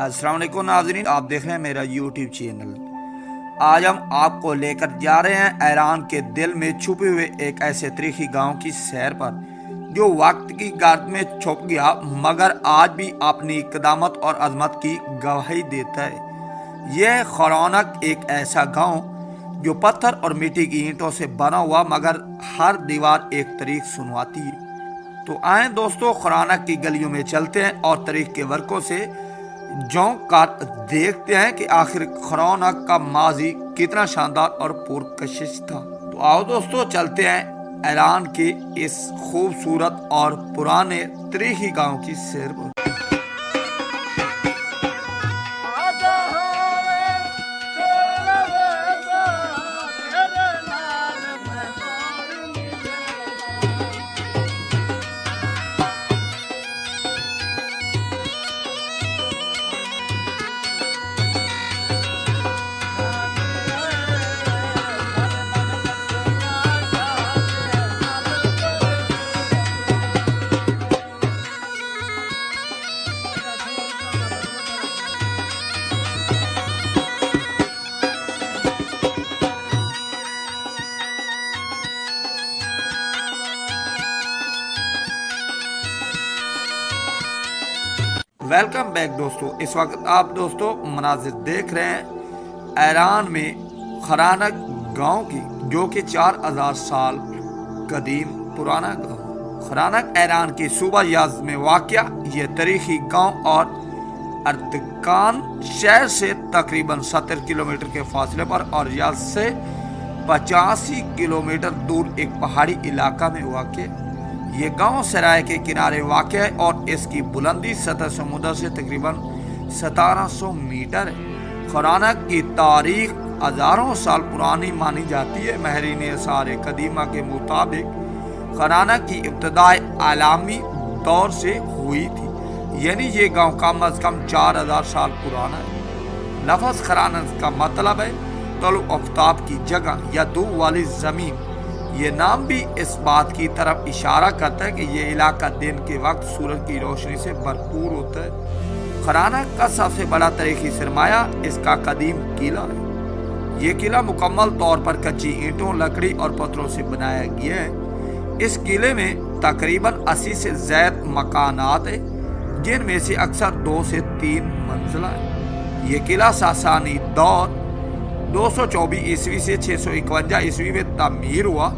अस्सलाम वालेकुम नाज़रीन, आप देख रहे हैं मेरा यूट्यूब चैनल। आज हम आपको लेकर जा रहे हैं ईरान के दिल में छुपे हुए एक ऐसे तारीखी गांव की सैर पर जो वक्त की गर्द में छुप गया मगर आज भी अपनी कदामत और अजमत की गवाही देता है। यह खरौनक एक ऐसा गांव जो पत्थर और मिट्टी की ईंटों से बना हुआ मगर हर दीवार एक तारीख सुनवाती है। तो आए दोस्तों, खरौनक की गलियों में चलते हैं और तारीख के वर्कों से झोंक कर देखते हैं कि आखिर खरौनक का माजी कितना शानदार और पुरकशिश था। तो आओ दोस्तों, चलते हैं ईरान के इस खूबसूरत और पुराने तारीखी गांव की सैर पर। वेलकम बैक दोस्तों, इस वक्त आप दोस्तों मनाजिर देख रहे हैं ईरान में खरौनक गांव की, जो कि 4000 साल कदीम पुराना गांव। खरौनक ईरान की सूबा याज़ में वाक़या ये तारीखी गांव और अर्दकान शहर से तकरीबन 70 किलोमीटर के फासले पर और याज़ से 85 किलोमीटर दूर एक पहाड़ी इलाका में वाक़। ये गांव सराय के किनारे वाक़ है और इसकी बुलंदी सतह समुद्र से तकरीबन 1700 मीटर है। खरौनक की तारीख हज़ारों साल पुरानी मानी जाती है। महरीन आसार कदीमा के मुताबिक खरौनक की इब्तदाई आलमी दौर से हुई थी, यानी ये गांव कम अज़ कम 4000 साल पुराना है। लफ्ज़ खरौनक का मतलब है तलु आफ्ताब की जगह या धूप वाली ज़मीन। ये नाम भी इस बात की तरफ इशारा करता है कि ये इलाका दिन के वक्त सूरज की रोशनी से भरपूर होता है। खरौनक का सबसे बड़ा तारीखी सरमाया इसका कदीम किला है। ये किला मुकम्मल तौर पर कच्ची ईंटों, लकड़ी और पत्थरों से बनाया गया है। इस किले में तकरीबन 80 से ज़ायद मकानात है, जिनमें से अक्सर 2 से 3 मंजिला है। ये किला सासानी दौर 224 ईस्वी से 651 ईस्वी में तामीर हुआ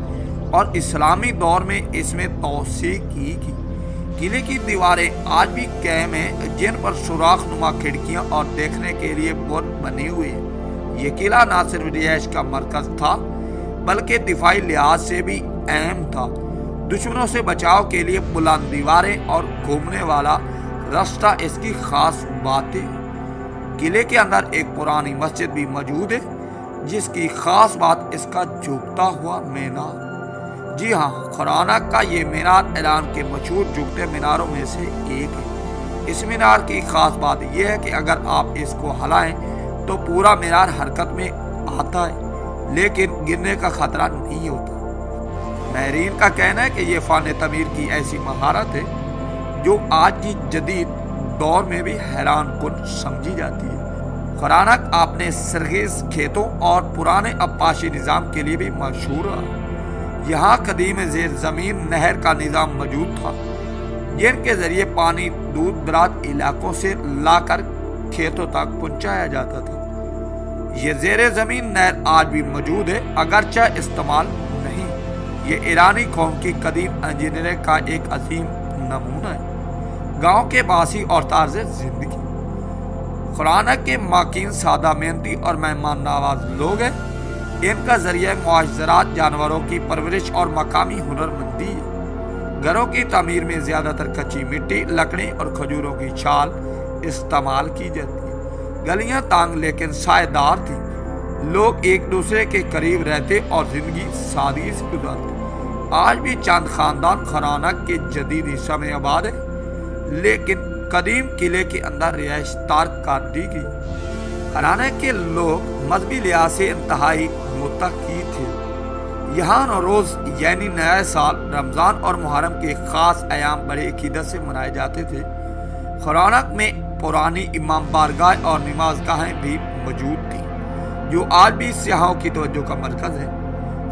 और इस्लामी दौर में इसमें तोसी की गई। किले की दीवारें आज भी कायम हैं, जिन पर सुराख नुमा खिड़कियां और देखने के लिए बुर्ज बने हुए हैं। ये किला न सिर्फ रिहाइश का मरकज था बल्कि दिफाई लिहाज से भी अहम था। दुश्मनों से बचाव के लिए बुलंद दीवारें और घूमने वाला रास्ता इसकी खास बात है। किले के अंदर एक पुरानी मस्जिद भी मौजूद है, जिसकी खास बात इसका झुकता हुआ मीनार। जी हाँ, खरौनक का ये मीनार ईरान के मशहूर झुकते मीनारों में से एक है। इस मीनार की खास बात यह है कि अगर आप इसको हिलाएं तो पूरा मीनार हरकत में आता है, लेकिन गिरने का खतरा नहीं होता। माहिरीन का कहना है कि ये फ़न तमीर की ऐसी महारत है जो आज की जदीद दौर में भी हैरान कुन समझी जाती है। खरौनक अपने सरखेज़ खेतों और पुराने अब्बासी निज़ाम के लिए भी मशहूर है। यहाँ कदीम ज़ेर ज़मीन नहर का निज़ाम मौजूद था, जिनके ज़रिए पानी दूर दराज इलाकों से लाकर खेतों तक पहुँचाया जाता था। ये ज़ेर ज़मीन नहर आज भी मौजूद है, अगरचे इस्तेमाल नहीं। ये ईरानी कौम की कदीम इंजीनियरिंग का एक अजीम नमूना है। गाँव के बासी और तर्ज़ ज़िंदगी। खरौनक के माकिन सादा, मेहनती और मेहमान नवाज लोग हैं। इनका जरिया मुआशरात, जानवरों की परवरिश और मकामी हुनरमंदी है। घरों की तामीर में ज़्यादातर कच्ची मिट्टी, लकड़ी और खजूरों की छाल इस्तेमाल की जाती है। गलियां तांग लेकिन सायेदार थी। लोग एक दूसरे के करीब रहते और जिंदगी सादगी से गुजारते। आज भी चंद खानदान खरौनक के जदीद हिस्सा में आबाद है, लेकिन कदीम किले के अंदर रिहाइश तार्क कर दी गई। खरौनक के लोग मजहबी लिहाज से इंतहाई मुत्तकी थे। यहाँ नौरोज़ यानी नया साल, रमज़ान और मुहर्रम के ख़ास अयाम बड़े अकीदत से मनाए जाते थे। खरौनक में पुरानी इमाम बारगाह और नमाज गाहें भी मौजूद थी, जो आज भी सियाहों की तवज्जो का मरकज है।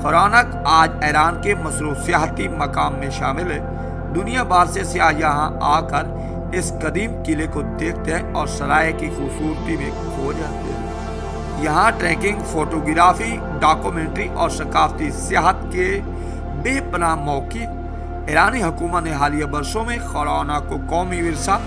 खरानक आज ईरान के मशहूर सियाहती मकाम में शामिल है। दुनिया भर से सियाह यहाँ आकर इस कदीम किले को देखते हैं और सराय की खूबसूरती में खो जाते हैं। यहाँ ट्रैकिंग, फोटोग्राफी, डॉक्यूमेंट्री और सकाफती सियाहत के बेपनाह मौके। ईरानी हुकूमत ने हालिया बरसों में खरानक को कौमी विरसा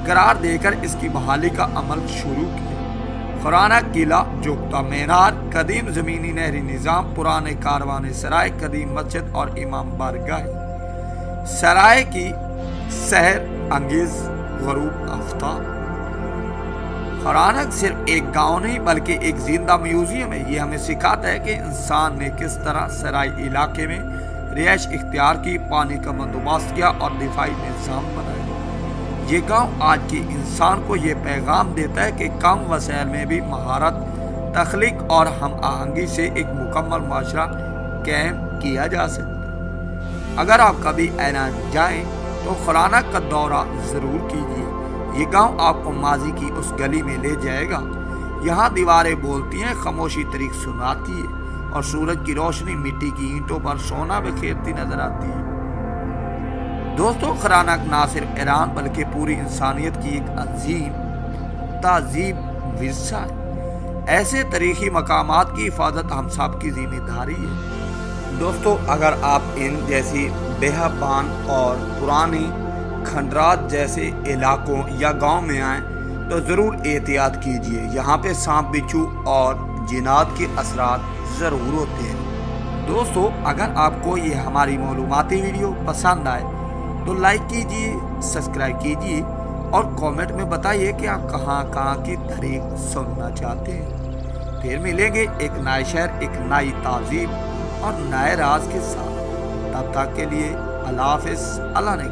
करार देकर इसकी बहाली का अमल शुरू किया। खरानक किला, जोगता मीनार, कदीम ज़मीनी नहरी निज़ाम, पुराने कारवाने सराय, कदीम मस्जिद और इमाम बारगाह, सराय की सहर अंगेज गरूब आफ्ताब। खरानक सिर्फ एक गांव नहीं बल्कि एक जिंदा म्यूजियम है। ये हमें सिखाता है कि इंसान ने किस तरह सराय इलाके में रिहाइश इख्तियार की, पानी का बंदोबस्त किया और दिफाई निज़ाम बनाया। ये गांव आज के इंसान को ये पैगाम देता है कि कम वसाइल में भी महारत, तख्लीक और हम आहंगी से एक मुकम्मल माशरा कायम किया जा सकता है। अगर आप कभी ईरान जाएं तो खरानक का दौरा ज़रूर कीजिए। ये गांव आपको माजी की उस गली में ले जाएगा। यहाँ दीवारें बोलती हैं, खामोशी तरीक सुनाती है और सूरज की रोशनी मिट्टी की ईंटों पर सोना बिखेरती नजर आती है। दोस्तों, खरानक ना सिर्फ ईरान बल्कि पूरी इंसानियत की एक अजीम तहजीब विरसा है। ऐसे तारीखी मकामात की हिफाजत हम सब की जिम्मेदारी है। दोस्तों, अगर आप इन जैसी बेहबान और पुरानी खंडरात जैसे इलाकों या गांव में आएँ तो ज़रूर एहतियात कीजिए। यहाँ पे सांप, बिच्छू और जिन्नात के असरात ज़रूर होते हैं। दोस्तों, अगर आपको ये हमारी मालूमाती वीडियो पसंद आए तो लाइक कीजिए, सब्सक्राइब कीजिए और कमेंट में बताइए कि आप कहाँ की तारीख सुनना चाहते हैं। फिर मिलेंगे एक नए शहर, एक नई तहजीब और नए राज के साथ। तब तक के लिए अल्लाह हाफ़िज़, अल्लाह ने